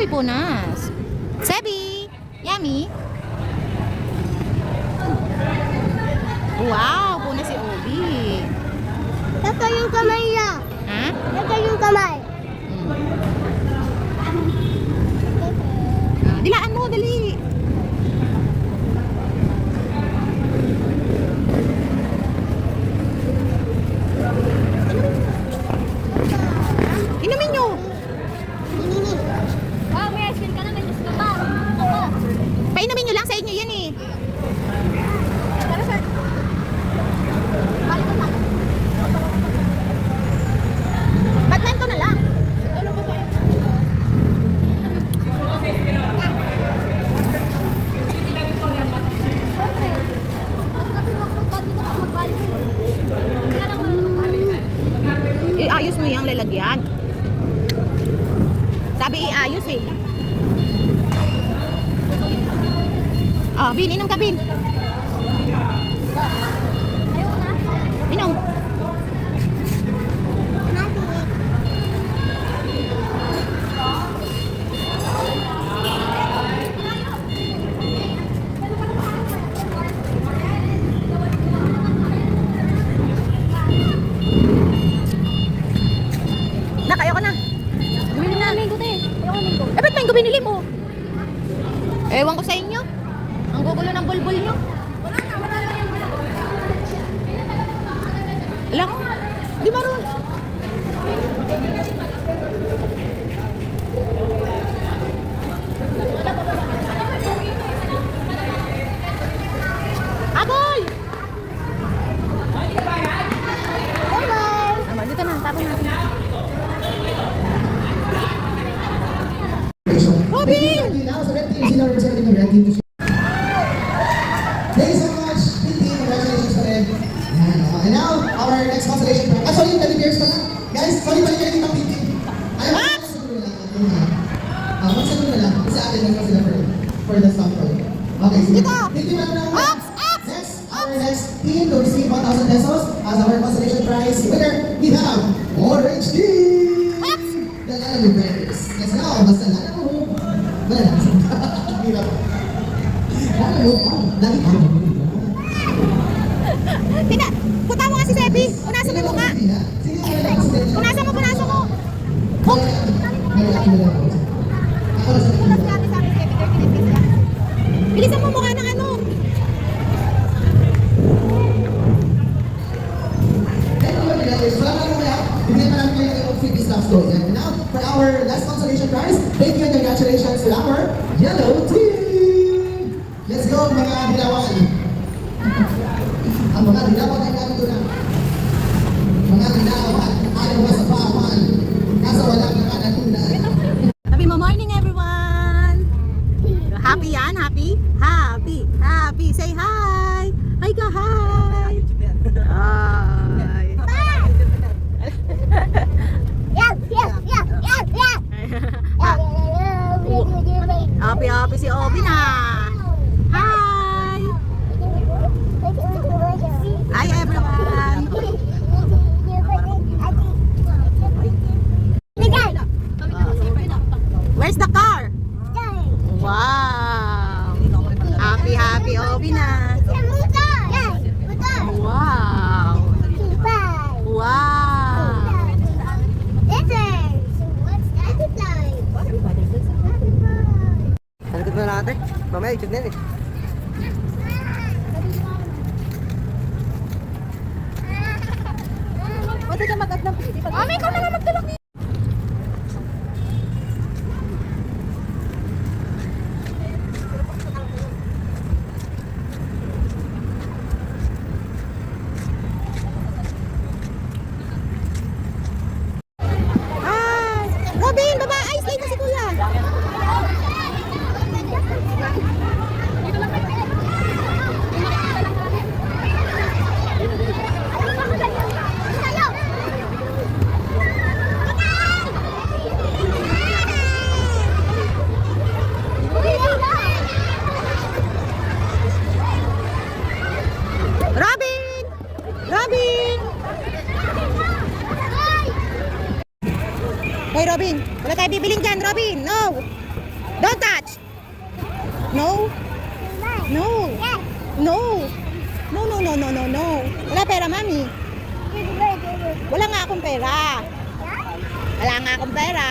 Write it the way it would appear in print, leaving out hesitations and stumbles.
Uy, punas. Sebi! Yummy! Wow, punas si Obi. Ito yung kamay niya. Ha? Ito yung kamay. Dilaan mo, dali. Inumin nyo. Oh, may ice cream ka na. May juice ka pa. Painumin nyo lang, sa inyo yan eh. Para sir. Balik ko lang. Batman ko na lang. Iayos mo yung lalagyan. Sabi iayos eh. Ah, Bin, inom ka, Bin. Inom. Nak, ayoko na. Bumili na. Eh, ba't mango binili mo? Ewan ko sa inyo. Ang gugulo ng bulbul nyo. Alam ko, di maroon. Aboy! Tama, dito na, tapos natin. Robin! Thank you so much, Pinti. Congratulations for them. And now, our next constellation prize. Ah, sorry, teddy bears pala. Guys, sorry, balik kayo dito, Pinti. Ayaw, magsagulo na lang. Magsagulo na lang. Kasi atin lang sila for the song for you. Okay, sige. Dito! Thank you, Madam. Ops! Next, our next team to receive 1,000 pesos as our constellation prize winner. We have Orange Team! The Lalo Bears. Let's go. Basta lalo mo. Wala na. Hirap. Lalo mo. Lagi ka. Tina, puta mo nga si Sebi. Punasan mo mukha. Punasan mo, punasan mo. Oh. Bilisan mo mukha ng ano. And now, for our last consolation prize, thank you and congratulations to our yellow team! Let's go, mga dilawan! Ang mga dilawan ay ganito na. Mga dilawan, ayaw ba sa pawan? Kaso walang nakanatundan. Sabi mo, morning everyone. Happy yan? Happy? Happy. Happy. Say hi. Hi ka, hi. Hi. Happy, happy si Obi na. Hi. Hi everyone. Where's the car? Wow. Happy, happy Obi na. Wow. Wow. Salikod mo natin. Mamaya, itig na yun eh. Pwede ka mag-add ng pili. May ikaw na nga magtulog niya. Robin, baba! Ice late na si Kuya! Robin! Robin! Hoy Robin, wala tayo bibiling dyan, Robin! No! Don't touch. No. No. No. No, no, no, no, no, no. Wala pera, mami. Wala nga akong pera. Wala nga akong pera.